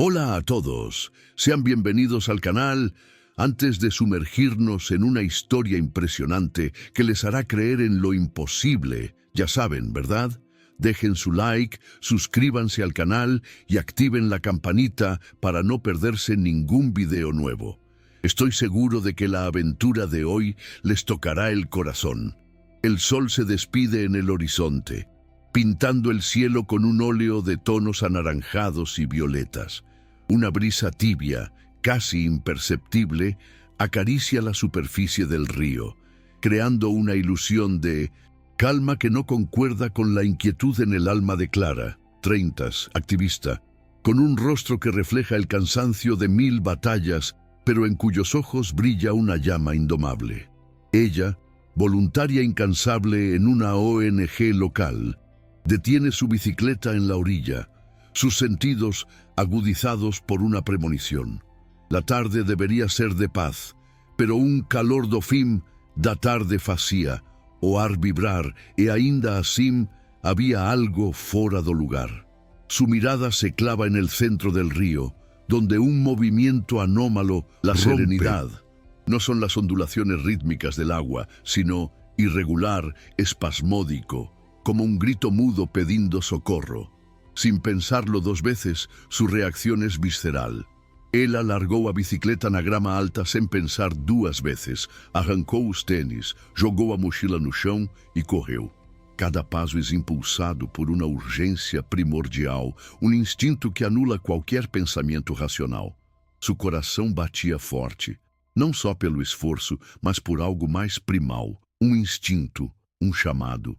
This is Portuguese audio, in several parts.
Hola a todos, sean bienvenidos al canal. Antes de sumergirnos en una historia impresionante que les hará creer en lo imposible, ya saben, ¿verdad? Dejen su like, suscríbanse al canal y activen la campanita para no perderse ningún video nuevo. Estoy seguro de que la aventura de hoy les tocará el corazón. El sol se despide en el horizonte, pintando el cielo con un óleo de tonos anaranjados y violetas. Una brisa tibia, casi imperceptible, acaricia la superficie del río, creando una ilusión de calma que no concuerda con la inquietud en el alma de Clara, 30, activista, con un rostro que refleja el cansancio de 1000 batallas, pero en cuyos ojos brilla una llama indomable. Ella, voluntaria incansable en una ONG local, detiene su bicicleta en la orilla, sus sentidos agudizados por una premonición. La tarde debería ser de paz, pero un calor do fim da tarde facía, o ar vibrar, e ainda assim había algo fora do lugar. Su mirada se clava en el centro del río, donde un movimiento anómalo, la serenidad, no son las ondulaciones rítmicas del agua, sino irregular, espasmódico, como un grito mudo pedindo socorro. Sin pensarlo 2 veces, su reacción es visceral. Ela largou a bicicleta na grama alta sem pensar 2 vezes, arrancou os tênis, jogou a mochila no chão e correu. Cada passo é impulsado por uma urgência primordial, um instinto que anula qualquer pensamento racional. Seu coração batia forte, não só pelo esforço, mas por algo mais primal, um instinto, um chamado.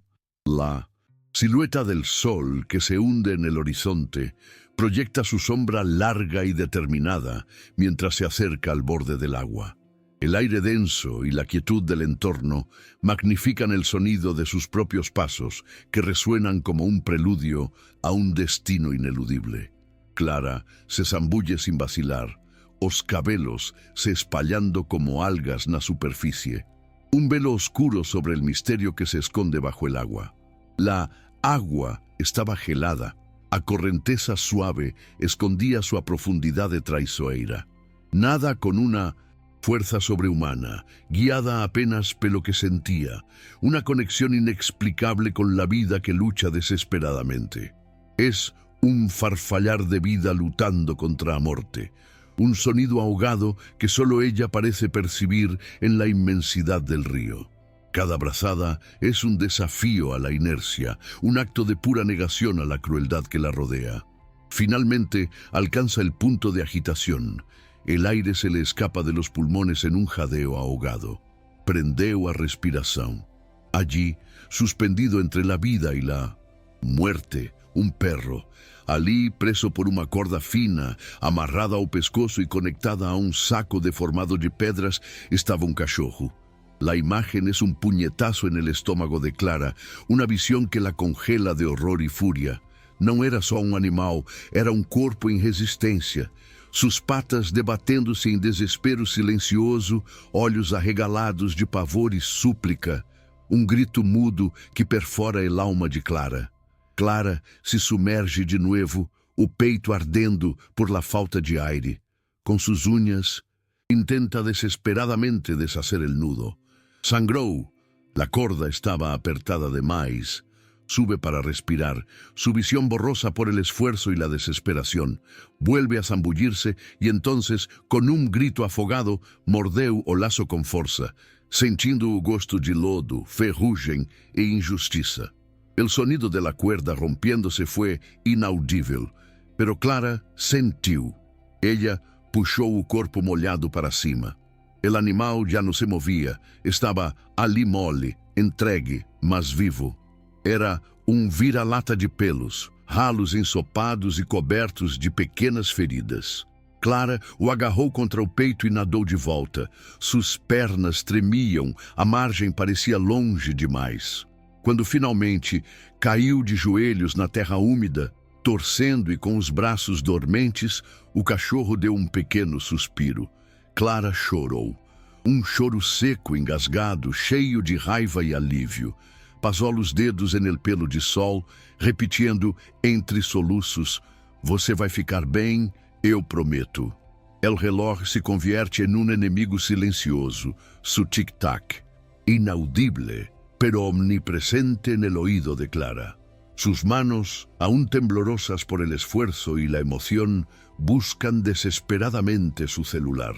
La silueta del sol que se hunde en el horizonte proyecta su sombra larga y determinada mientras se acerca al borde del agua. El aire denso y la quietud del entorno magnifican el sonido de sus propios pasos, que resuenan como un preludio a un destino ineludible. Clara se zambulle sin vacilar, os cabelos se espallando como algas na superficie. Un velo oscuro sobre el misterio que se esconde bajo el agua. La agua estaba gelada, a correnteza suave escondía su profundidade traiçoeira. Nada con una fuerza sobrehumana, guiada apenas pelo que sentía, una conexión inexplicable con la vida que lucha desesperadamente. Es un farfallar de vida lutando contra a morte, un sonido ahogado que solo ella parece percibir en la inmensidad del río. Cada brazada es un desafío a la inercia, un acto de pura negación a la crueldad que la rodea. Finalmente alcanza el punto de agitación. El aire se le escapa de los pulmones en un jadeo ahogado. Prendeu a respiración. Allí, suspendido entre la vida y la muerte, un perro. Ali, preso por una corda fina, amarrada ao pescoço y conectada a un saco deformado de pedras, estaba un cachorro. La imagen es un puñetazo en el estómago de Clara, una visión que la congela de horror y furia. Não era só um animal, era um corpo em resistência. Sus patas debatendo-se em desespero silencioso, olhos arregalados de pavor e súplica. Um grito mudo que perfora el alma de Clara. Clara se sumerge de novo, o peito ardendo por la falta de aire. Com sus uñas, intenta desesperadamente deshacer el nudo. Sangrou. La corda estaba apertada demais. Sube para respirar, su visión borrosa por el esfuerzo y la desesperación. Vuelve a zambullirse y entonces, con un grito afogado, mordeu o laço con força, sentindo o gosto de lodo, ferrugem e injustiça. El sonido de la cuerda rompiéndose fue inaudível, pero Clara sentiu. Ella puxou o corpo molhado para cima. El animal já não se movia, estava ali mole, entregue, mas vivo. Era um vira-lata de pelos, ralos ensopados e cobertos de pequenas feridas. Clara o agarrou contra o peito e nadou de volta. Suas pernas tremiam, a margem parecia longe demais. Quando finalmente caiu de joelhos na terra úmida, torcendo e com os braços dormentes, o cachorro deu um pequeno suspiro. Clara chorou. Um choro seco, engasgado, cheio de raiva e alívio. Pasou os dedos en el pelo de sol, repetindo entre soluços: "Você vai ficar bem, Eu prometo. El reloj se convierte en un enemigo silencioso, su tic-tac, inaudible, pero omnipresente en el oído de Clara. Sus manos, aún temblorosas por el esfuerzo y la emoción, buscan desesperadamente su celular.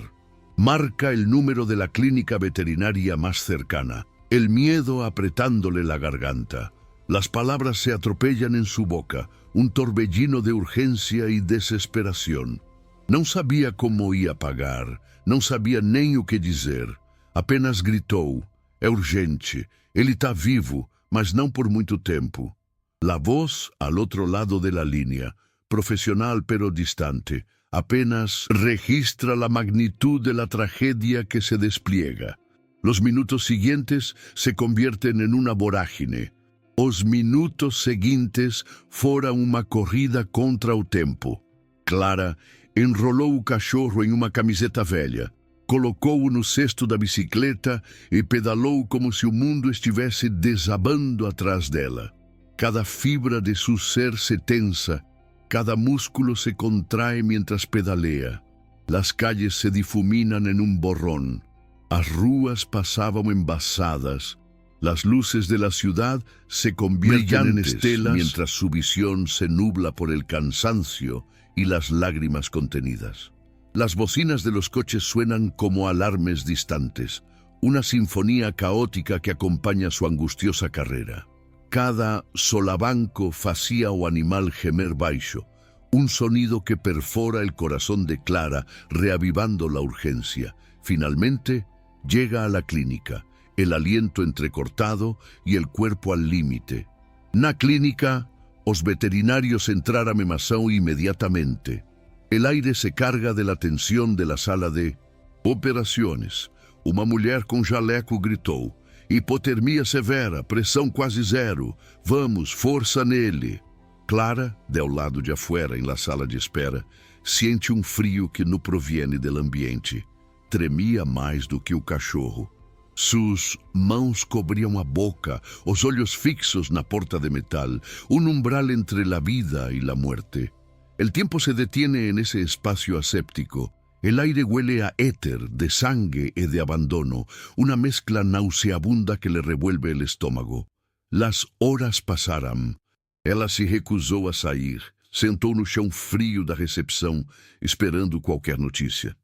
Marca el número de la clínica veterinaria más cercana, el miedo apretándole la garganta. Las palabras se atropellan en su boca, un torbellino de urgencia y desesperación. Não sabia como ia pagar, não sabia nem o que dizer. Apenas gritou: é urgente, ele está vivo, mas não por muito tempo. La voz al otro lado de la línea, profesional pero distante, apenas registra la magnitud de la tragedia que se despliega. Los minutos siguientes se convierten en una vorágine. Os minutos seguintes fora uma corrida contra o tempo. Clara enrolou o cachorro em uma camiseta velha, colocou-o no cesto da bicicleta e pedalou como se o mundo estivesse desabando atrás dela. Cada fibra de su ser se tensa, cada músculo se contrae mientras pedalea. Las calles se difuminan en un borrón. As ruas pasaban embasadas. Las luces de la ciudad se convierten en estelas mientras su visión se nubla por el cansancio y las lágrimas contenidas. Las bocinas de los coches suenan como alarmes distantes, una sinfonía caótica que acompaña su angustiosa carrera. Cada solavanco facía o animal gemer baixo, un sonido que perfora el corazón de Clara, reavivando la urgencia. Finalmente, llega a la clínica, el aliento entrecortado y el cuerpo al límite. Na clínica, os veterinarios entraram en ação inmediatamente. El aire se carga de la tensión de la sala de operaciones. Uma mulher com jaleco gritou: hipotermia severa, pressão quase zero. Vamos, força nele. Clara, del lado de afuera em la sala de espera, sente um frio que no proviene del ambiente. Tremia mais do que o cachorro. Sus mãos cobriam a boca, os olhos fixos na porta de metal, un umbral entre la vida y la muerte. El tiempo se detiene en ese espacio aséptico. El aire huele a éter, de sangue y de abandono, una mezcla nauseabunda que le revuelve el estómago. Las horas passaram. Ela se recusou a sair, sentou no chão frio da recepção, esperando qualquer notícia.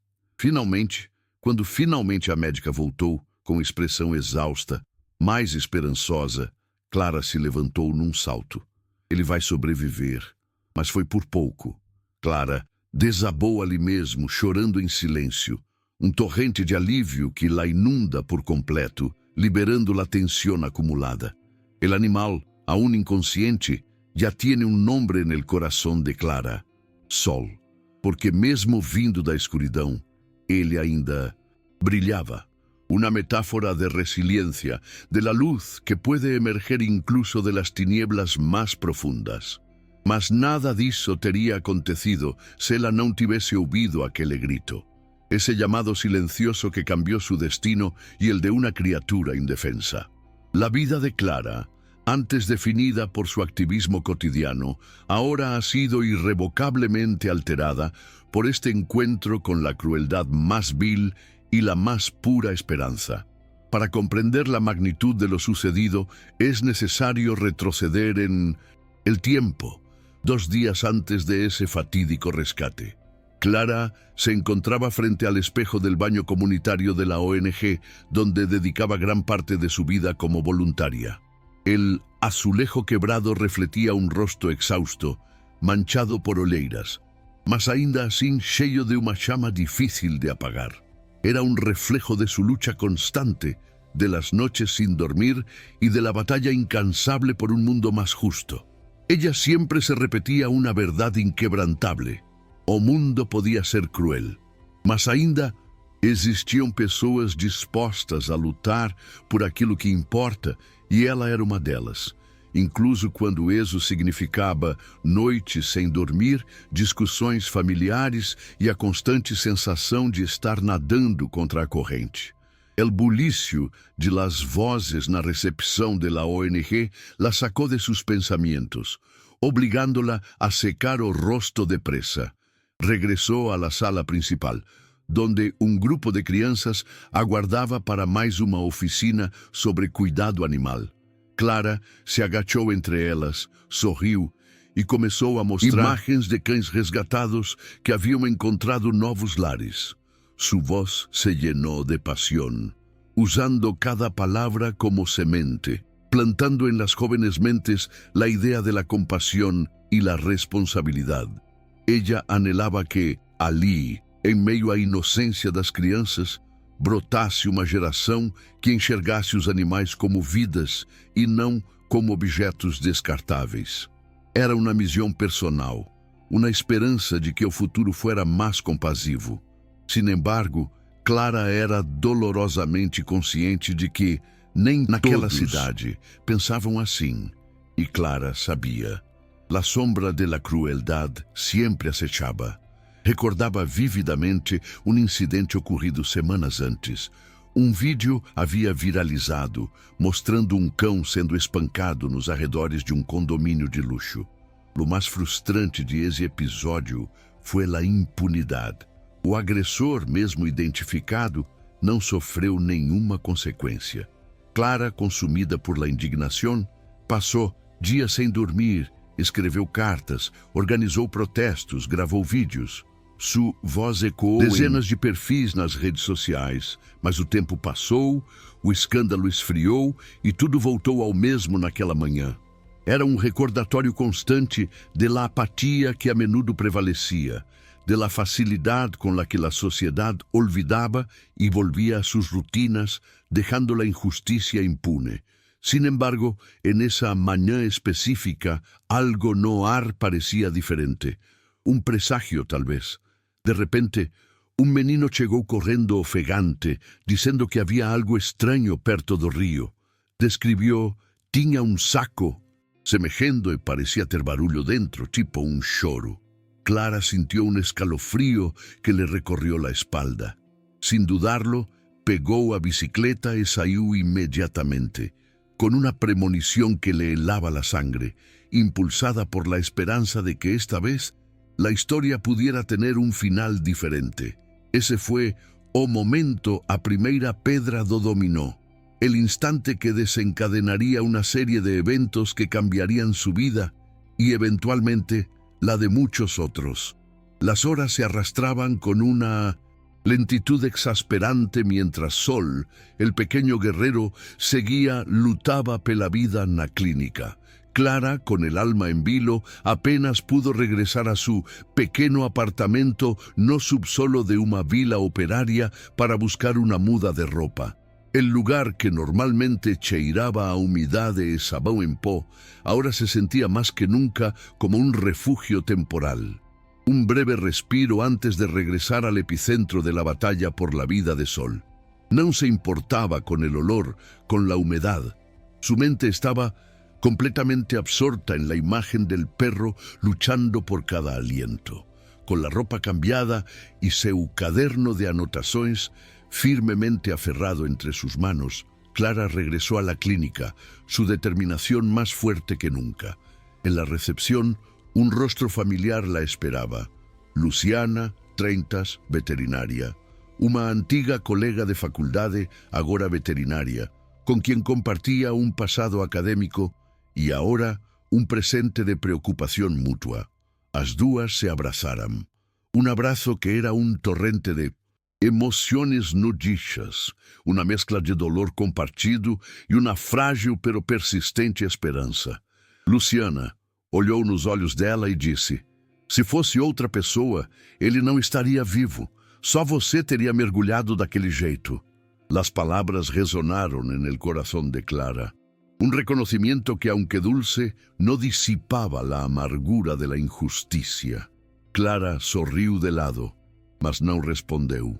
Quando finalmente a médica voltou, com expressão exausta, mais esperançosa, Clara se levantou num salto. Ele vai sobreviver, mas foi por pouco. Clara desabou ali mesmo, chorando em silêncio, um torrente de alívio que la inunda por completo, liberando la tensión acumulada. El animal, aún inconsciente, ya tiene un nombre en el corazón de Clara: Sol, porque mesmo vindo da escuridão, ele ainda brilhava. Una metáfora de resiliencia, de la luz que puede emerger incluso de las tinieblas más profundas. Mas nada disso teria acontecido se ela não tivesse ouvido aquele grito. Ese llamado silencioso que cambió su destino y el de una criatura indefensa. La vida de Clara, antes definida por su activismo cotidiano, ahora ha sido irrevocablemente alterada por este encuentro con la crueldad más vil y la más pura esperanza. Para comprender la magnitud de lo sucedido, es necesario retroceder en el tiempo, 2 días antes de ese fatídico rescate. Clara se encontraba frente al espejo del baño comunitario de la ONG, donde dedicaba gran parte de su vida como voluntaria. El azulejo quebrado refletía un rostro exhausto, manchado por oleiras, mas ainda assim cheio de uma chama difícil de apagar. Era un reflejo de su lucha constante, de las noches sin dormir y de la batalla incansable por un mundo más justo. Ella siempre se repetía una verdad inquebrantable: o mundo podía ser cruel, mas ainda existiam pessoas dispostas a lutar por aquilo que importa, e ela era uma delas. Incluso quando isso significava noites sem dormir, discussões familiares e a constante sensação de estar nadando contra a corrente. El bullicio de las voces na recepção de la ONG la sacó de sus pensamientos, obligándola a secar o rosto depressa. Regresó a la sala principal, donde um grupo de crianças aguardava para mais uma oficina sobre cuidado animal. Clara se agachou entre elas, sorriu e começou a mostrar imagens de cães resgatados que haviam encontrado novos lares. Su voz se llenó de pasión, usando cada palabra como semente, plantando en las jóvenes mentes la idea de la compasión y la responsabilidad. Ella anhelava que, ali, em meio à inocência das crianças, brotasse uma geração que enxergasse os animais como vidas e não como objetos descartáveis. Era uma missão personal, uma esperança de que o futuro fuera mais compasivo. Sin embargo, Clara era dolorosamente consciente de que nem naquela cidade pensavam assim, e Clara sabia. La sombra de la crueldad sempre acechava. Recordava vividamente um incidente ocorrido semanas antes. Um vídeo havia viralizado, mostrando um cão sendo espancado nos arredores de um condomínio de luxo. O mais frustrante de esse episódio foi a impunidade. O agressor, mesmo identificado, não sofreu nenhuma consequência. Clara, consumida por la indignação, passou dias sem dormir, escreveu cartas, organizou protestos, gravou vídeos. Sua voz ecoou dezenas de perfis nas redes sociais, mas o tempo passou, o escândalo esfriou e tudo voltou ao mesmo naquela manhã. Era um recordatório constante de la apatia que a menudo prevalecia, de la facilidad con la que la sociedad olvidaba y volvía a sus rutinas, dejando la injusticia impune. Sin embargo, en esa mañana específica, algo no parecía diferente. Un presagio, tal vez. De repente, un menino chegou correndo ofegante, dizendo que havia algo estranho perto do rio. Describió, tinha um saco, semejando e parecía ter barulho dentro, tipo un choro. Clara sintió un escalofrío que le recorrió la espalda. Sin dudarlo, pegó a bicicleta y salió inmediatamente, con una premonición que le helaba la sangre, impulsada por la esperanza de que esta vez la historia pudiera tener un final diferente. Ese fue o momento a primeira pedra do dominó, el instante que desencadenaría una serie de eventos que cambiarían su vida y eventualmente la de muchos otros. Las horas se arrastraban con una lentitud exasperante mientras Sol, el pequeño guerrero, lutaba pela vida na clínica. Clara, con el alma en vilo, apenas pudo regresar a su pequeño apartamento no subsolo de una vila operaria para buscar una muda de ropa. El lugar que normalmente cheiraba a humedad e sabão en pó, ahora se sentía más que nunca como un refugio temporal. Un breve respiro antes de regresar al epicentro de la batalla por la vida de Sol. No se importaba con el olor, con la humedad. Su mente estaba completamente absorta en la imagen del perro luchando por cada aliento. Con la ropa cambiada y su caderno de anotaciones firmemente aferrado entre sus manos, Clara regresó a la clínica, su determinación más fuerte que nunca. En la recepción, un rostro familiar la esperaba. Luciana, 30, veterinaria. Una antiga colega de faculdade, agora veterinaria, con quien compartía un pasado académico y ahora un presente de preocupación mutua. As duas se abrazaram. Un abrazo que era un torrente de emociones nudichas, una mezcla de dolor compartido e uma frágil pero persistente esperança. Luciana olhou nos olhos dela e disse: se fosse outra pessoa, ele não estaria vivo. Só você teria mergulhado daquele jeito. Las palabras resonaron en el corazón de Clara. Un reconocimiento que, aunque dulce, no disipaba la amargura de la injusticia. Clara sorriu de lado, mas não respondeu.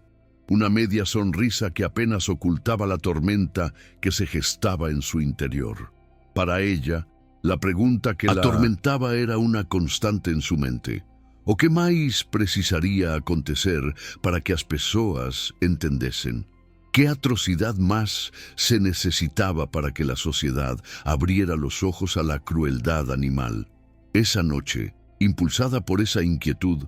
Una media sonrisa que apenas ocultaba la tormenta que se gestaba en su interior. Para ella, la pregunta que la atormentaba era una constante en su mente. O que mais precisaría acontecer para que as pessoas entendesen? ¿Qué atrocidad más se necesitaba para que la sociedad abriera los ojos a la crueldad animal? Esa noche, impulsada por esa inquietud,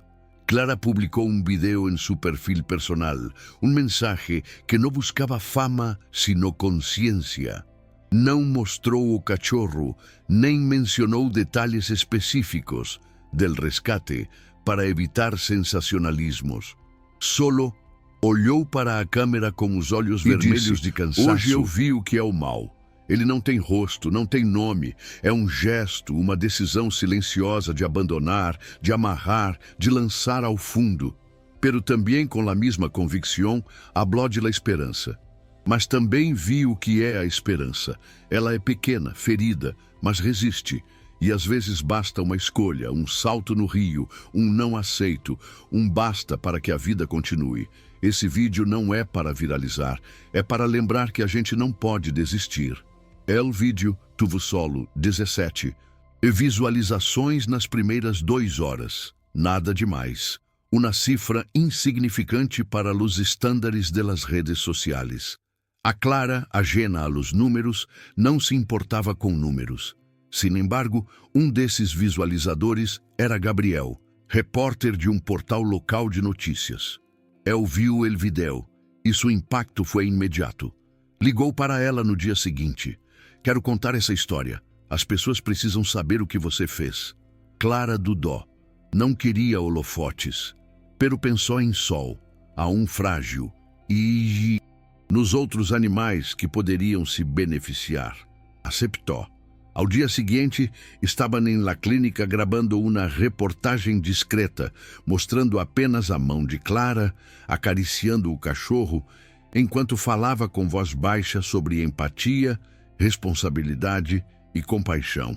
Clara publicó un video en su perfil personal, un mensaje que no buscaba fama, sino conciencia. Não mostrou o cachorro, nem mencionou detalhes específicos del rescate para evitar sensacionalismos. Solo olhou para a câmera com os olhos vermelhos de cansaço. Hoje eu vi o que é o mal. Ele não tem rosto, não tem nome. É um gesto, uma decisão silenciosa de abandonar, de amarrar, de lançar ao fundo. Pero também com a mesma convicção, habló de la esperança. Mas também vi o que é a esperança. Ela é pequena, ferida, mas resiste. E às vezes basta uma escolha, um salto no rio, um não aceito, um basta para que a vida continue. Esse vídeo não é para viralizar, é para lembrar que a gente não pode desistir. El vídeo tuvo solo 17 visualizações nas primeiras 2 horas. Nada demais. Uma cifra insignificante para os estándares das redes sociais. A Clara, ajena a los números, não se importava com números. Sin embargo, um desses visualizadores era Gabriel, repórter de um portal local de notícias. Él viu el video e seu impacto foi imediato. Ligou para ela no dia seguinte. Quero contar essa história. As pessoas precisam saber o que você fez. Clara dudou. Não queria holofotes. Pero pensou em Sol, a um frágil, e nos outros animais que poderiam se beneficiar. Aceptou. Ao dia seguinte, estavam em la clínica gravando uma reportagem discreta, mostrando apenas a mão de Clara, acariciando o cachorro, enquanto falava com voz baixa sobre empatia, responsabilidade e compaixão.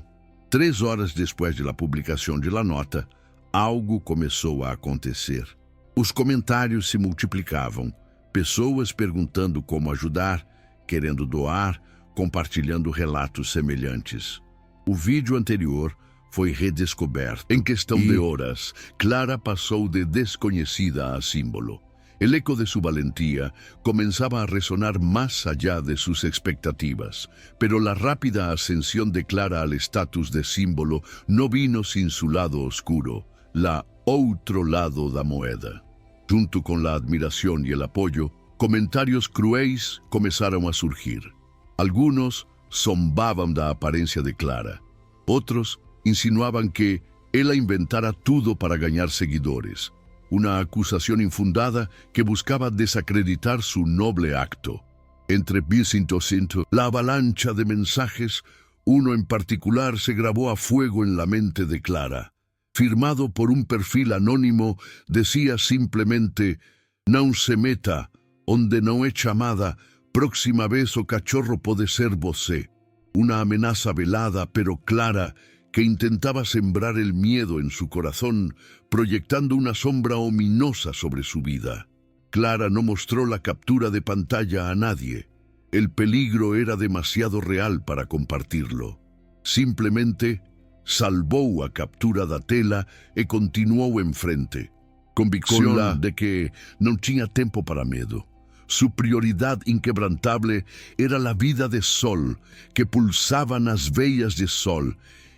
3 horas depois da publicação de la nota, algo começou a acontecer. Os comentários se multiplicavam, pessoas perguntando como ajudar, querendo doar, compartilhando relatos semelhantes. O vídeo anterior foi redescoberto. Em questão de horas, Clara passou de desconhecida a símbolo. El eco de su valentía comenzaba a resonar más allá de sus expectativas, pero la rápida ascensión de Clara al estatus de símbolo no vino sin su lado oscuro, la outro lado da moeda. Junto con la admiración y el apoyo, comentarios cruéis comenzaron a surgir. Algunos zombaban da aparência de Clara. Outros insinuaban que ela inventara tudo para ganhar seguidores. Una acusación infundada que buscaba desacreditar su noble acto. Entre 1500, la avalancha de mensajes, uno en particular se grabó a fuego en la mente de Clara. Firmado por un perfil anónimo, decía simplemente: "Não se meta, onde não é chamada, próxima vez o cachorro pode ser você". Una amenaza velada pero clara que intentaba sembrar el miedo en su corazón, proyectando una sombra ominosa sobre su vida. Clara no mostró la captura de pantalla a nadie. El peligro era demasiado real para compartirlo. Simplemente salvou a captura da tela e continuou em frente. Convicción de que não tinha tempo para medo. Su prioridad inquebrantable era la vida de Sol, que pulsaba nas veias de Sol,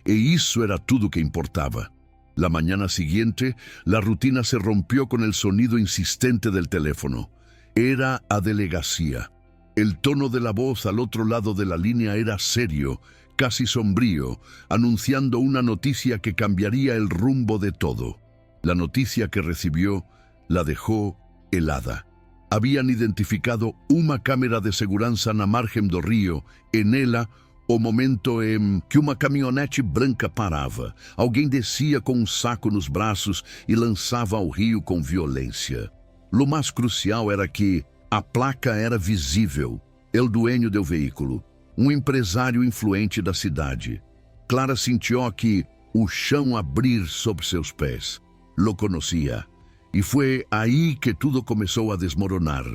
e isso era tudo que importaba. La mañana siguiente, la rutina se rompió con el sonido insistente del teléfono. Era a delegacia. El tono de la voz al otro lado de la línea era serio, casi sombrío, anunciando una noticia que cambiaría el rumbo de todo. La noticia que recibió la dejó helada. Habían identificado uma câmera de segurança na margem do rio, e nela o momento em que uma caminhonete branca parava. Alguém descia com um saco nos braços e lançava ao rio com violência. O mais crucial era que a placa era visível. El dueño do veículo, um empresário influente da cidade. Clara sentiu que o chão abrir sob seus pés. Lo conhecia. Y fue ahí que todo comenzó a desmoronar.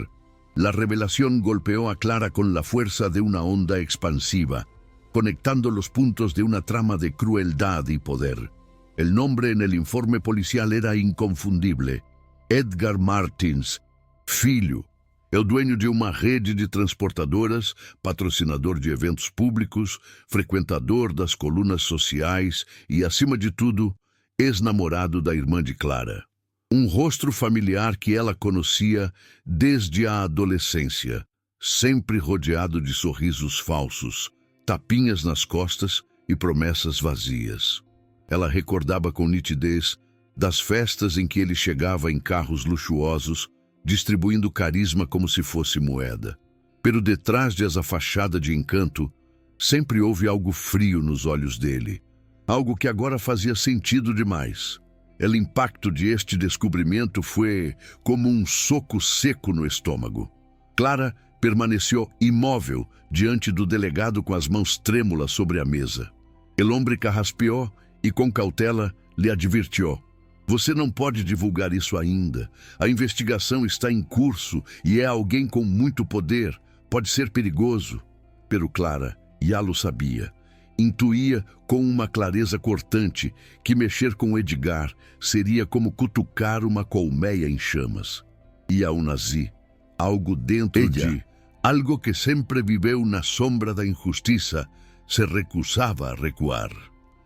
La revelación golpeó a Clara con la fuerza de una onda expansiva, conectando los puntos de una trama de crueldad y poder. El nombre en el informe policial era inconfundible: Edgar Martins, filho, el dueño de uma rede de transportadoras, patrocinador de eventos públicos, frequentador das colunas sociais e, acima de tudo, ex-namorado da irmã de Clara. Um rosto familiar que ela conhecia desde a adolescência, sempre rodeado de sorrisos falsos, tapinhas nas costas e promessas vazias. Ela recordava com nitidez das festas em que ele chegava em carros luxuosos, distribuindo carisma como se fosse moeda. Pero detrás dessa fachada de encanto, sempre houve algo frio nos olhos dele, algo que agora fazia sentido demais. O impacto de este descobrimento foi como um soco seco no estômago. Clara permaneceu imóvel diante do delegado com as mãos trêmulas sobre a mesa. El homem carraspeou e com cautela lhe advertiu: "Você não pode divulgar isso ainda. A investigação está em curso e é alguém com muito poder. Pode ser perigoso." Pero Clara já lo sabia. Intuía com uma clareza cortante que mexer com Edgar seria como cutucar uma colmeia em chamas. E aún assim, algo dentro de algo que sempre viveu na sombra da injustiça se recusava a recuar.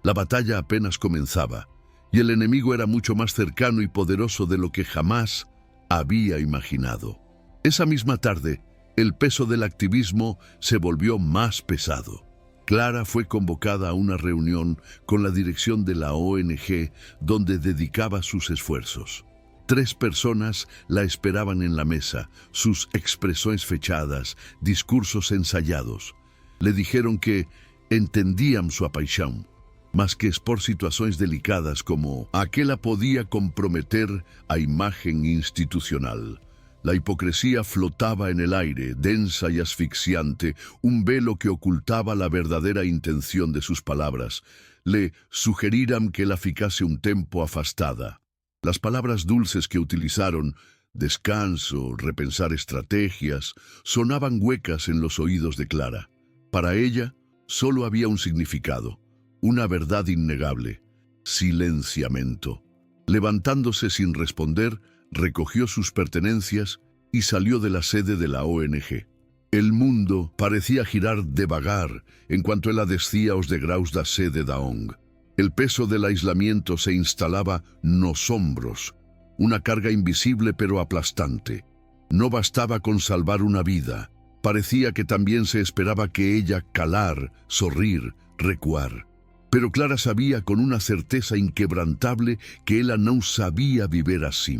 A batalha apenas começava e o inimigo era muito mais cercano e poderoso de lo que jamás havia imaginado. Essa mesma tarde, o peso del activismo se volvió más pesado. Clara fue convocada a una reunión con la dirección de la ONG donde dedicaba sus esfuerzos. 3 personas la esperaban en la mesa, sus expresiones fechadas, discursos ensayados. Le dijeron que entendían su paixão, mas que por situaciones delicadas como aquella podía comprometer a imagen institucional. La hipocresía flotaba en el aire, densa y asfixiante, un velo que ocultaba la verdadera intención de sus palabras. Le sugeriram que la ficase un tiempo afastada. Las palabras dulces que utilizaron, descanso, repensar estrategias, sonaban huecas en los oídos de Clara. Para ella, solo había un significado, una verdad innegable: silenciamiento. Levantándose sin responder, recogió sus pertenencias y salió de la sede de la ONG. El mundo parecía girar devagar en cuanto ela descía os degraus da sede da ONG. El peso del aislamiento se instalaba nos hombros, una carga invisible pero aplastante. No bastaba con salvar una vida, parecía que también se esperaba que ella calar, sorrir, recuar. Pero Clara sabía con una certeza inquebrantable que ela no sabía vivir así.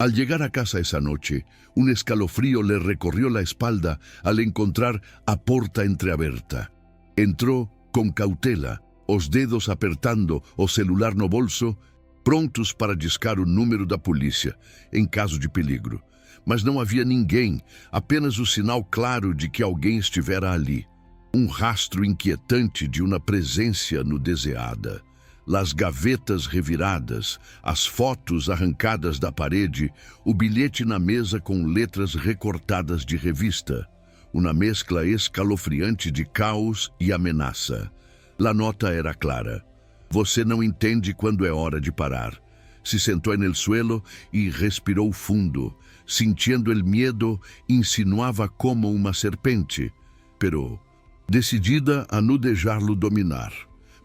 Al llegar a casa esa noche, un escalofrío le recorrió la espalda al encontrar a porta entreaberta. Entró con cautela, os dedos apertando o celular no bolso, prontos para discar o número da polícia, em caso de peligro. Mas não havia ninguém, apenas o sinal claro de que alguém estivera ali. Um rastro inquietante de uma presença no deseada. Las gavetas reviradas, as fotos arrancadas da parede, o bilhete na mesa com letras recortadas de revista. Uma mescla escalofriante de caos e ameaça. A nota era clara: "Você não entende quando é hora de parar." Se sentou en el suelo e respirou fundo. Sintiendo el miedo, insinuava como uma serpente, pero decidida a não deixá-lo dominar.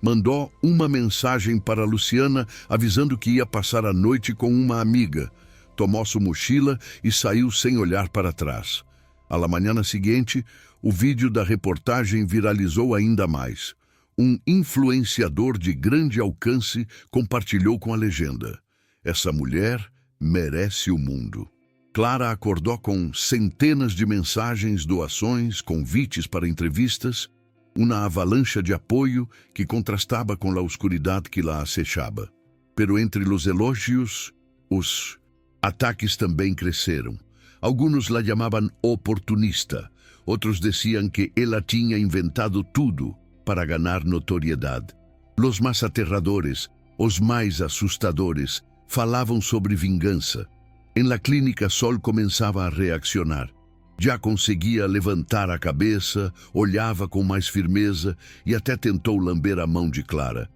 Mandou uma mensagem para Luciana avisando que ia passar a noite com uma amiga. Tomou sua mochila e saiu sem olhar para trás. À la manhã seguinte, o vídeo da reportagem viralizou ainda mais. Um influenciador de grande alcance compartilhou com a legenda: "Essa mulher merece o mundo." Clara acordou com centenas de mensagens, doações, convites para entrevistas, uma avalanche de apoio que contrastava com a oscuridade que la acechava. Pero entre os elogios, os ataques também cresceram. Alguns la chamavam oportunista, outros diziam que ela tinha inventado tudo para ganhar notoriedade. Os mais aterradores, os mais assustadores, falavam sobre vingança. Em la clínica, Sol começava a reaccionar. Já conseguia levantar a cabeça, olhava com mais firmeza e até tentou lamber a mão de Clara.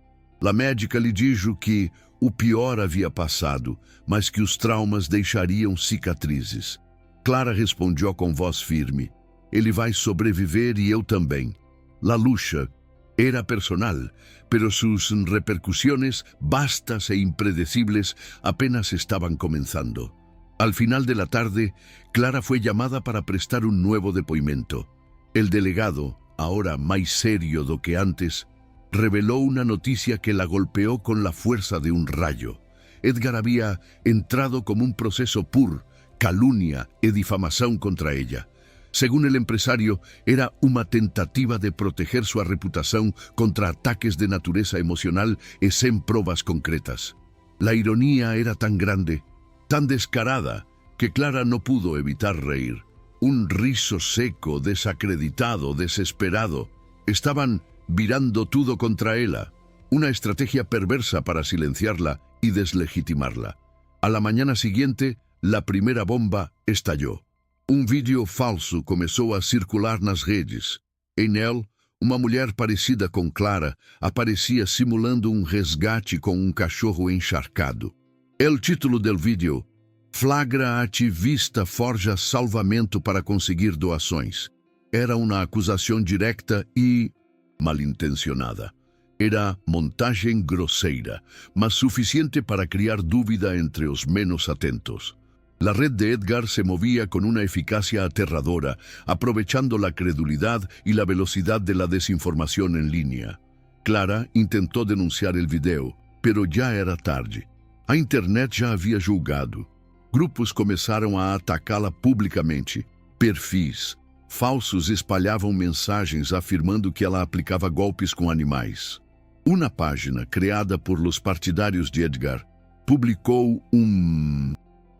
A médica lhe disse que o pior havia passado, mas que os traumas deixariam cicatrizes. Clara respondeu com voz firme: "Ele vai sobreviver e eu também. La lucha Era personal, pero sus repercusiones, vastas e impredecibles, apenas estaban comenzando. Al final de la tarde, Clara fue llamada para prestar un nuevo depoimento. El delegado, ahora más serio do que antes, reveló una noticia que la golpeó con la fuerza de un rayo. Edgar había entrado como un proceso por calumnia e difamación contra ella. Según el empresario, era una tentativa de proteger su reputación contra ataques de naturaleza emocional y sin pruebas concretas. La ironía era tan grande, tan descarada, que Clara no pudo evitar reír. Un riso seco, desacreditado, desesperado. Estaban virando todo contra ella. Una estrategia perversa para silenciarla y deslegitimarla. A la mañana siguiente, la primera bomba estalló. Un vídeo falso começou a circular nas redes. Em ele, uma mulher parecida com Clara aparecia simulando um resgate com um cachorro encharcado. O título do vídeo: Flagra ativista forja salvamento para conseguir doações. Era uma acusação direta e malintencionada. Era montagem grosseira, mas suficiente para criar dúvida entre os menos atentos. La red de Edgar se movía con una eficacia aterradora, aprovechando la credulidad y la velocidad de la desinformación en línea. Clara intentó denunciar el video, pero ya era tarde. A internet já havia julgado. Grupos começaram a atacá-la publicamente. Perfis falsos espalhavam mensagens afirmando que ela aplicava golpes com animais. Uma página criada por los partidários de Edgar publicou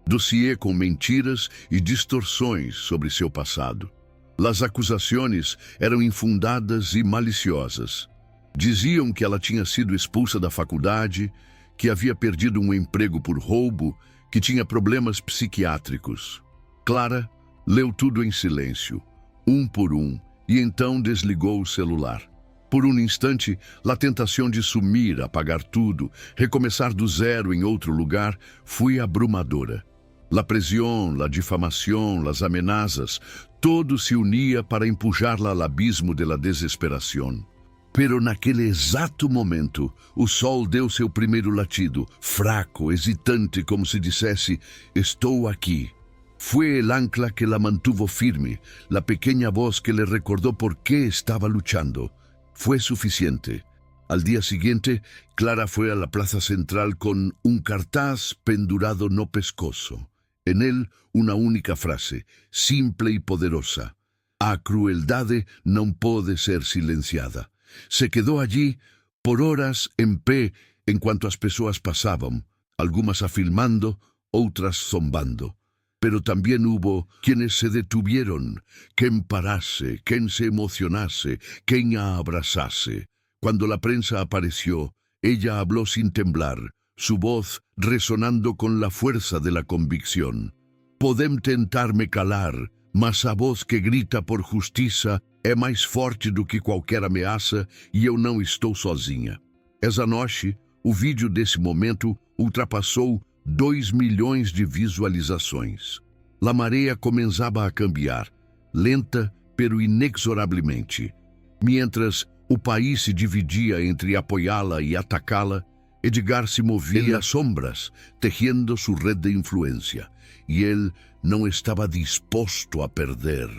dossiê com mentiras e distorções sobre seu passado. As acusações eram infundadas e maliciosas. Diziam que ela tinha sido expulsa da faculdade, que havia perdido um emprego por roubo, que tinha problemas psiquiátricos. Clara leu tudo em silêncio, um por um, e então desligou o celular. Por um instante, a tentação de sumir, apagar tudo, recomeçar do zero em outro lugar, foi abrumadora. La presión, la difamación, las amenazas, todo se unia para empujar-la al abismo de la desesperación. Pero naquele exato momento, o sol deu seu primeiro latido, fraco, hesitante, como se dissesse, estou aqui. Fue el ancla que la mantuvo firme, la pequeña voz que le recordó por qué estaba luchando. Fue suficiente. Al día siguiente, Clara fue a la plaza central con un cartaz pendurado no pescozo. En él, una única frase, simple y poderosa. A crueldade não pode ser silenciada. Se quedó allí por horas en pé enquanto as pessoas pasaban, algunas afirmando, otras zombando. Pero también hubo quienes se detuvieron, quien parase, quien se emocionase, quien a abrazase. Cuando la prensa apareció, ella habló sin temblar, su voz resonando con la fuerza de la convicción. Podem tentar-me calar, mas a voz que grita por justiça é mais forte do que qualquer ameaça e eu não estou sozinha. Essa noite, o vídeo desse momento ultrapassou 2 milhões de visualizações. La marea começava a cambiar, lenta, pero inexoravelmente. Mientras o país se dividia entre apoiá-la e atacá-la, Edgar se movia às sombras, tejiendo sua rede de influência, e ele não estava disposto a perder.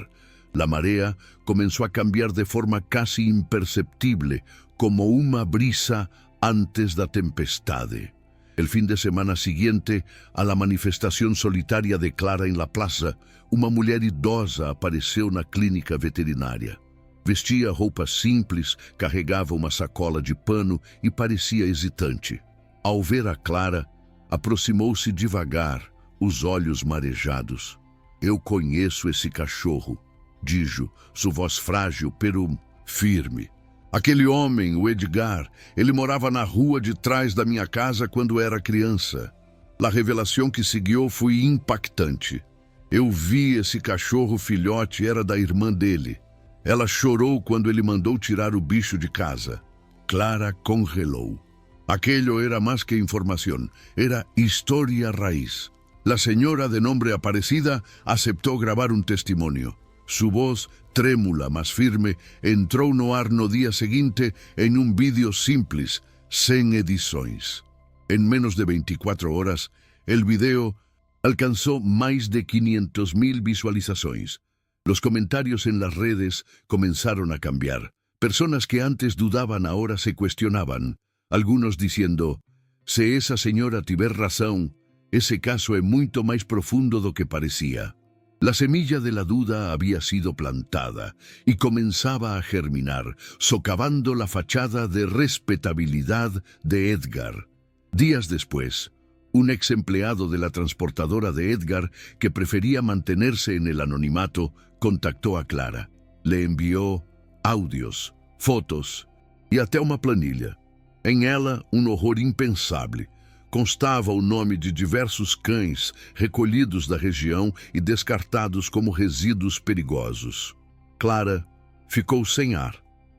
La marea começou a cambiar de forma casi imperceptible, como uma brisa antes da tempestade. El fin de semana siguiente, a la manifestación solitária de Clara en la plaza, uma mulher idosa apareceu na clínica veterinária. Vestia roupas simples, carregava uma sacola de pano e parecia hesitante. Ao ver a Clara, aproximou-se devagar, os olhos marejados. Eu conheço esse cachorro, dijo, sua voz frágil, pero firme. Aquele homem, o Edgar, ele morava na rua de trás da minha casa quando era criança. A revelação que seguiu foi impactante. Eu vi esse cachorro filhote, era da irmã dele. Ela chorou quando ele mandou tirar o bicho de casa. Clara congelou. Aquello era más que información, era historia raíz. La señora de nombre Aparecida aceptó grabar un testimonio. Su voz, trêmula mas firme, entrou no ar no dia seguinte em um vídeo simples, sem edições. En menos de 24 horas, el video alcanzó más de 500,000 visualizaciones. Los comentarios en las redes comenzaron a cambiar. Personas que antes dudaban ahora se cuestionaban, algunos diciendo: "Se esa señora tiver razón, ese caso es mucho más profundo do que parecía". La semilla de la duda había sido plantada y comenzaba a germinar, socavando la fachada de respetabilidad de Edgar. Días después, un ex empleado de la transportadora de Edgar, que prefería mantenerse en el anonimato, contactó a Clara. Le envió áudios, fotos e até uma planilha. Em ela, um horror impensável. Constava o nome de diversos cães recolhidos da região e descartados como resíduos perigosos. Clara ficou sem ar.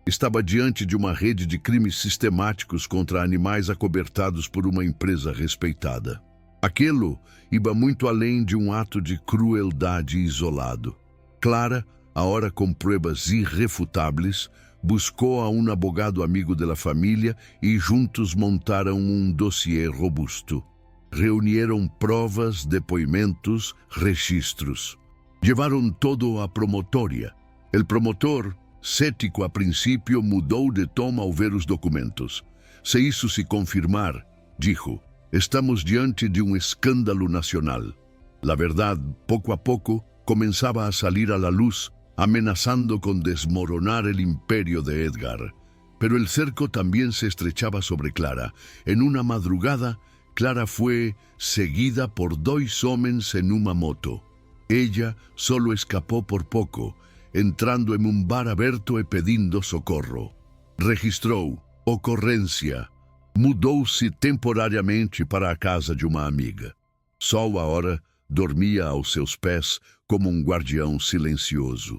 Estava diante de uma rede de crimes sistemáticos contra animais acobertados por uma empresa respeitada. Aquilo ia muito além de um ato de crueldade isolado. Clara, agora com pruebas irrefutáveis, buscou a um abogado amigo da família e juntos montaram um dossiê robusto. Reuniram provas, depoimentos, registros. Levaram todo à promotória. O promotor, cético a princípio, mudou de tom ao ver os documentos. Se isso se confirmar, dijo, estamos diante de um escândalo nacional. La verdade, pouco a pouco, começava a salir a la luz, amenazando con desmoronar el imperio de Edgar. Pero el cerco también se estrechaba sobre Clara. En una madrugada, Clara fue seguida por 2 homens en una moto. Ella solo escapó por poco, entrando en un bar aberto e pedindo socorro. Registrou ocorrência. Mudou-se temporariamente para a casa de uma amiga. Só agora dormia aos seus pés como um guardião silencioso.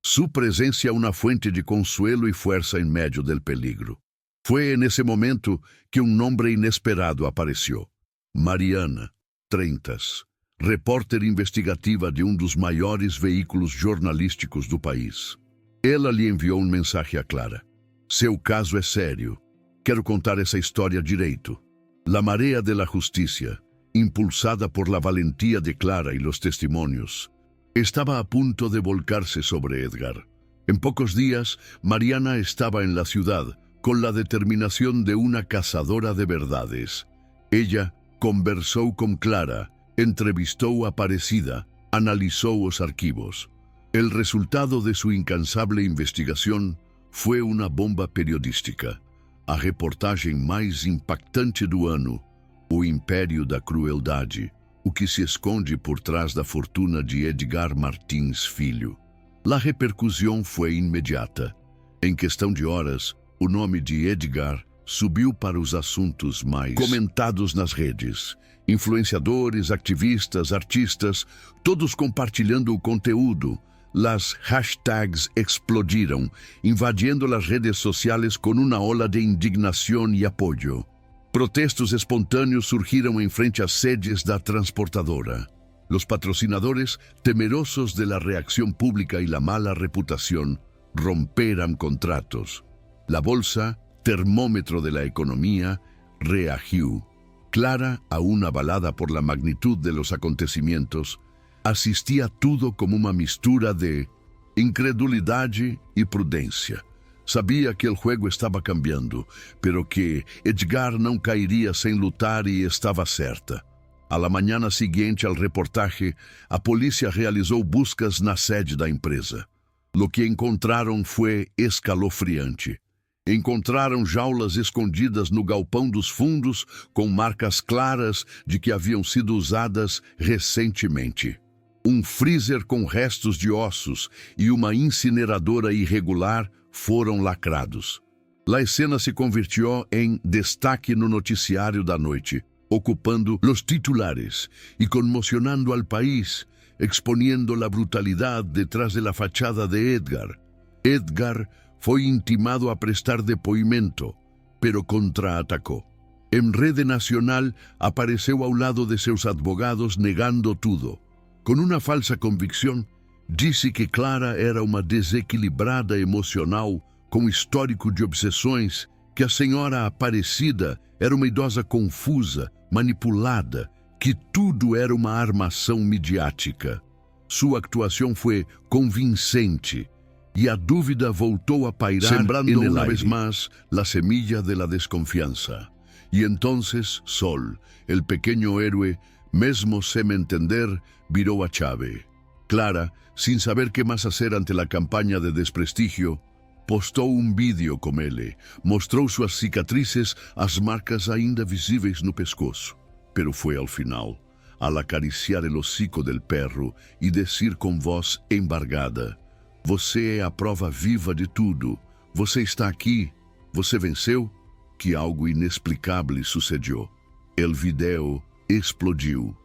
Su presencia una fuente de consuelo y fuerza en medio del peligro. Fue en ese momento que un nombre inesperado apareció. Mariana, 30, repórter investigativa de um dos maiores veículos jornalísticos do país. Ela lhe enviou um mensaje a Clara. Seu caso é sério. Quero contar essa história direito. La marea de la justicia, impulsada por la valentía de Clara y los testimonios, estaba a punto de volcarse sobre Edgar. En pocos días, Mariana estaba en la ciudad, con la determinación de una cazadora de verdades. Ella conversó con Clara, entrevistó a Aparecida, analizó los archivos. El resultado de su incansable investigación fue una bomba periodística. A reportagem mais impactante do ano, O Império da Crueldade, o que se esconde por trás da fortuna de Edgar Martins Filho. La repercussão foi imediata. Em questão de horas, o nome de Edgar subiu para os assuntos mais comentados nas redes. Influenciadores, ativistas, artistas, todos compartilhando o conteúdo. Las hashtags explodiram, invadindo as redes sociais com uma ola de indignação e apoio. Protestos espontâneos surgiram em frente às sedes da transportadora. Los patrocinadores, temerosos de la reacción pública y la mala reputación, romperam contratos. La bolsa, termómetro de la economía, reagió. Clara, aún avalada por la magnitud de los acontecimientos, asistía todo como una mistura de incredulidade y prudencia. Sabia que o juego estava cambiando, pero que Edgar não cairia sem lutar e estava certa. A la manhã seguinte ao reportaje, a polícia realizou buscas na sede da empresa. Lo que encontraram foi escalofriante. Encontraram jaulas escondidas no galpão dos fundos com marcas claras de que haviam sido usadas recentemente. Um freezer com restos de ossos e uma incineradora irregular foram lacrados. La escena se convirtió em destaque no noticiário da noite, ocupando los titulares y conmocionando al país, exponiendo la brutalidad detrás de la fachada de Edgar. Edgar foi intimado a prestar depoimento, pero contraatacó. En rede nacional apareceu ao lado de seus advogados negando tudo. Con una falsa convicción, Disse que Clara era uma desequilibrada emocional com histórico de obsessões, que a senhora Aparecida era uma idosa confusa, manipulada, que tudo era uma armação midiática. Sua actuação foi convincente e a dúvida voltou a pairar, sembrando una vez más la semilla de la desconfianza. Y entonces Sol, el pequeño héroe, mesmo sem entender, virou a chave. Clara, sin saber qué más hacer ante la campaña de desprestigio, postou um vídeo com ele, mostrou suas cicatrices, as marcas ainda visíveis no pescoço. Pero foi ao final, al acariciar el hocico del perro e dizer com voz embargada: "Você é a prova viva de tudo. Você está aqui. Você venceu", que algo inexplicável sucedeu. El vídeo explodiu.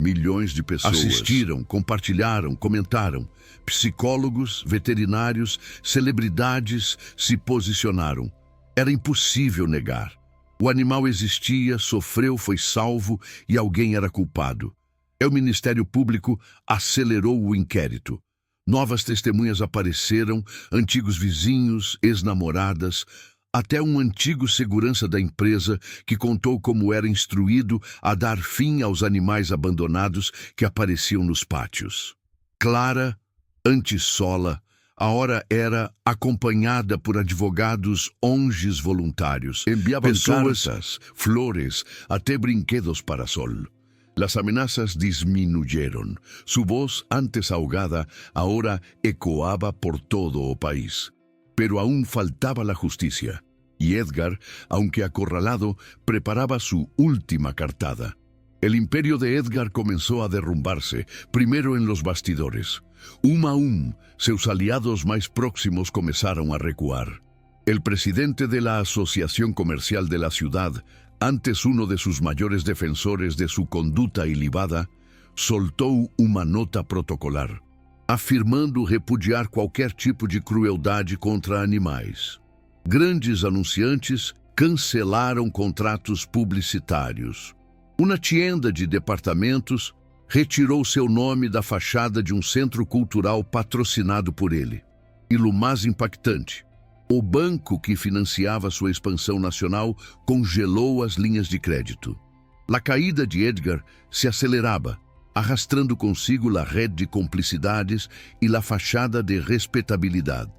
Milhões de pessoas assistiram, compartilharam, comentaram. Psicólogos, veterinários, celebridades se posicionaram. Era impossível negar. O animal existia, sofreu, foi salvo e alguém era culpado. O Ministério Público acelerou o inquérito. Novas testemunhas apareceram, antigos vizinhos, ex-namoradas, até um antigo segurança da empresa que contou como era instruído a dar fim aos animais abandonados que apareciam nos pátios. Clara, antes sola, a hora era acompanhada por advogados ONGs voluntários. Enviavam cartas, flores, até brinquedos para Sol. Las amenazas disminuyeron. Su voz, antes ahogada, ahora ecoaba por todo o país. Pero aún faltaba la justicia, y Edgar, aunque acorralado, preparaba su última cartada. El imperio de Edgar comenzó a derrumbarse, primero en los bastidores. A seus aliados más próximos comenzaron a recuar. El presidente de la Asociación Comercial de la ciudad, antes uno de sus mayores defensores de su conduta ilibada, soltó uma nota protocolar, afirmando repudiar qualquer tipo de crueldade contra animais. Grandes anunciantes cancelaram contratos publicitários. Uma tienda de departamentos retirou seu nome da fachada de um centro cultural patrocinado por ele. E o mais impactante, o banco que financiava sua expansão nacional congelou as linhas de crédito. A caída de Edgar se acelerava, arrastrando consigo a rede de complicidades e a fachada de respeitabilidade.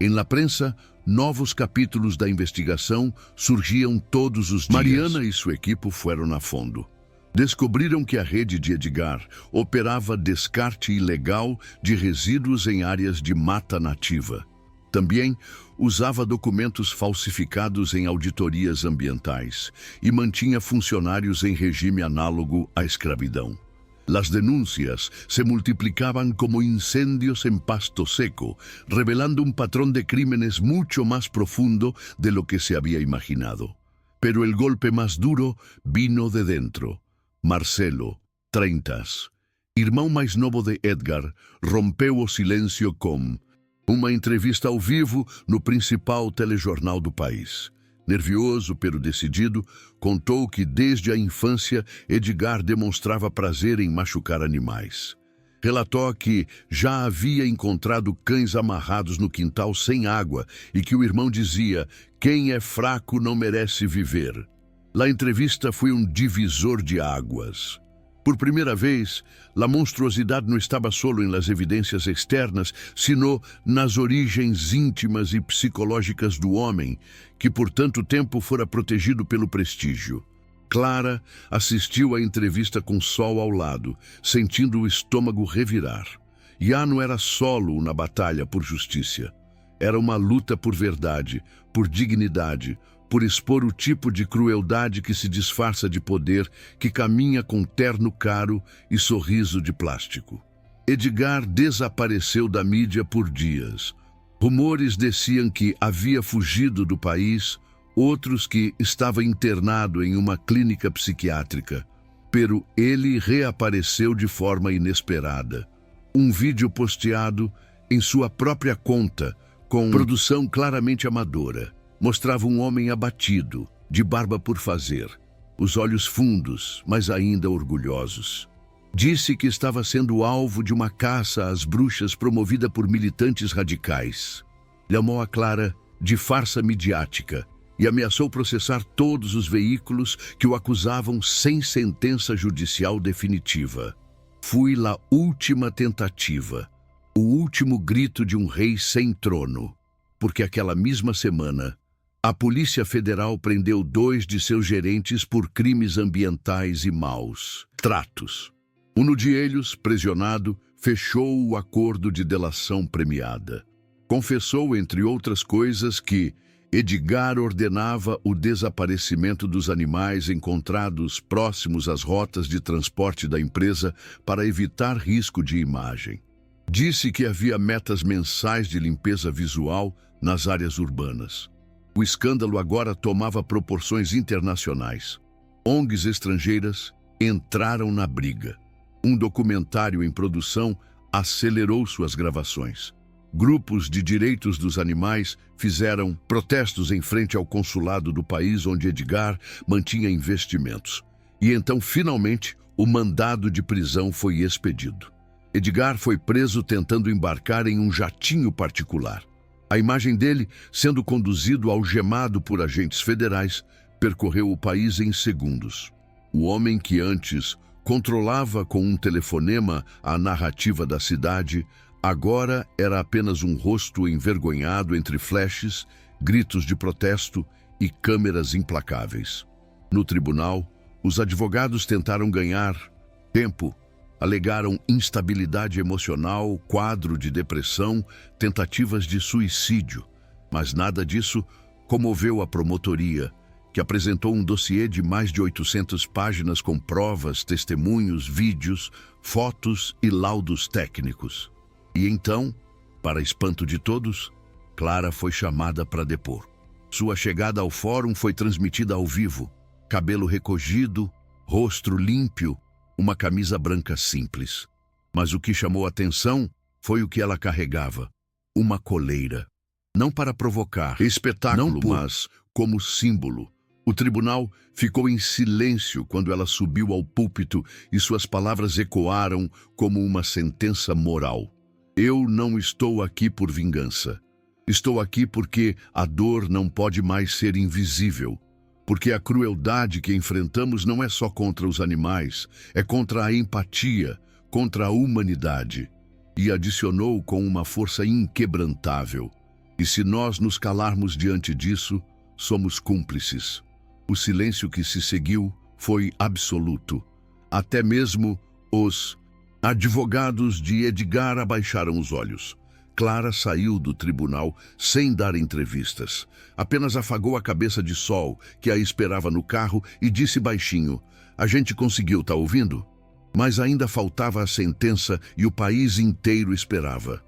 Em la prensa, novos capítulos da investigação surgiam todos os dias. Mariana e sua equipe foram a fundo. Descobriram que a rede de Edgar operava descarte ilegal de resíduos em áreas de mata nativa. Também usava documentos falsificados em auditorias ambientais e mantinha funcionários em regime análogo à escravidão. Las denuncias se multiplicaban como incendios en pasto seco, revelando un patrón de crímenes mucho más profundo de lo que se había imaginado. Pero el golpe más duro vino de dentro. Marcelo, 30, irmão mais novo de Edgar, rompeu o silêncio com uma entrevista ao vivo no principal telejornal do país. Nervioso, pero decidido, contou que desde a infância Edgar demonstrava prazer em machucar animais. Relatou que já havia encontrado cães amarrados no quintal sem água e que o irmão dizia: "Quem é fraco não merece viver". A entrevista foi um divisor de águas. Por primeira vez, a monstruosidade não estava solo em las evidências externas, sino nas origens íntimas e psicológicas do homem, que por tanto tempo fora protegido pelo prestígio. Clara assistiu à entrevista com Sol ao lado, sentindo o estômago revirar. Já não era solo na batalha por justiça. Era uma luta por verdade, por dignidade, por expor o tipo de crueldade que se disfarça de poder, que caminha com terno caro e sorriso de plástico. Edgar desapareceu da mídia por dias. Rumores diziam que havia fugido do país, outros que estava internado em uma clínica psiquiátrica. Pero ele reapareceu de forma inesperada. Um vídeo posteado em sua própria conta, com produção claramente amadora, mostrava um homem abatido, de barba por fazer, os olhos fundos, mas ainda orgulhosos. Disse que estava sendo alvo de uma caça às bruxas promovida por militantes radicais. Llamou a Clara de farsa midiática e ameaçou processar todos os veículos que o acusavam sem sentença judicial definitiva. Fui la última tentativa, o último grito de um rei sem trono, porque aquela mesma semana, a Polícia Federal prendeu 2 de seus gerentes por crimes ambientais e maus tratos. Uno de eles, pressionado, fechou o acordo de delação premiada. Confessou, entre outras coisas, que Edgar ordenava o desaparecimento dos animais encontrados próximos às rotas de transporte da empresa para evitar risco de imagem. Disse que havia metas mensais de limpeza visual nas áreas urbanas. O escândalo agora tomava proporções internacionais. ONGs estrangeiras entraram na briga. Um documentário em produção acelerou suas gravações. Grupos de direitos dos animais fizeram protestos em frente ao consulado do país onde Edgar mantinha investimentos. E então, finalmente, o mandado de prisão foi expedido. Edgar foi preso tentando embarcar em um jatinho particular. A imagem dele, sendo conduzido algemado por agentes federais, percorreu o país em segundos. O homem que antes controlava com um telefonema a narrativa da cidade, agora era apenas um rosto envergonhado entre flashes, gritos de protesto e câmeras implacáveis. No tribunal, os advogados tentaram ganhar tempo. Alegaram instabilidade emocional, quadro de depressão, tentativas de suicídio. Mas nada disso comoveu a promotoria, que apresentou um dossiê de mais de 800 páginas com provas, testemunhos, vídeos, fotos e laudos técnicos. E então, para espanto de todos, Clara foi chamada para depor. Sua chegada ao fórum foi transmitida ao vivo. Cabelo recogido, rosto límpio, uma camisa branca simples. Mas o que chamou atenção foi o que ela carregava, uma coleira. Não para provocar espetáculo, mas como símbolo. O tribunal ficou em silêncio quando ela subiu ao púlpito e suas palavras ecoaram como uma sentença moral. Eu não estou aqui por vingança. Estou aqui porque a dor não pode mais ser invisível. Porque a crueldade que enfrentamos não é só contra os animais, é contra a empatia, contra a humanidade. E adicionou com uma força inquebrantável. E se nós nos calarmos diante disso, somos cúmplices. O silêncio que se seguiu foi absoluto. Até mesmo os advogados de Edgar abaixaram os olhos. Clara saiu do tribunal sem dar entrevistas. Apenas afagou a cabeça de Sol, que a esperava no carro, e disse baixinho: "A gente conseguiu, tá ouvindo?" Mas ainda faltava a sentença e o país inteiro esperava.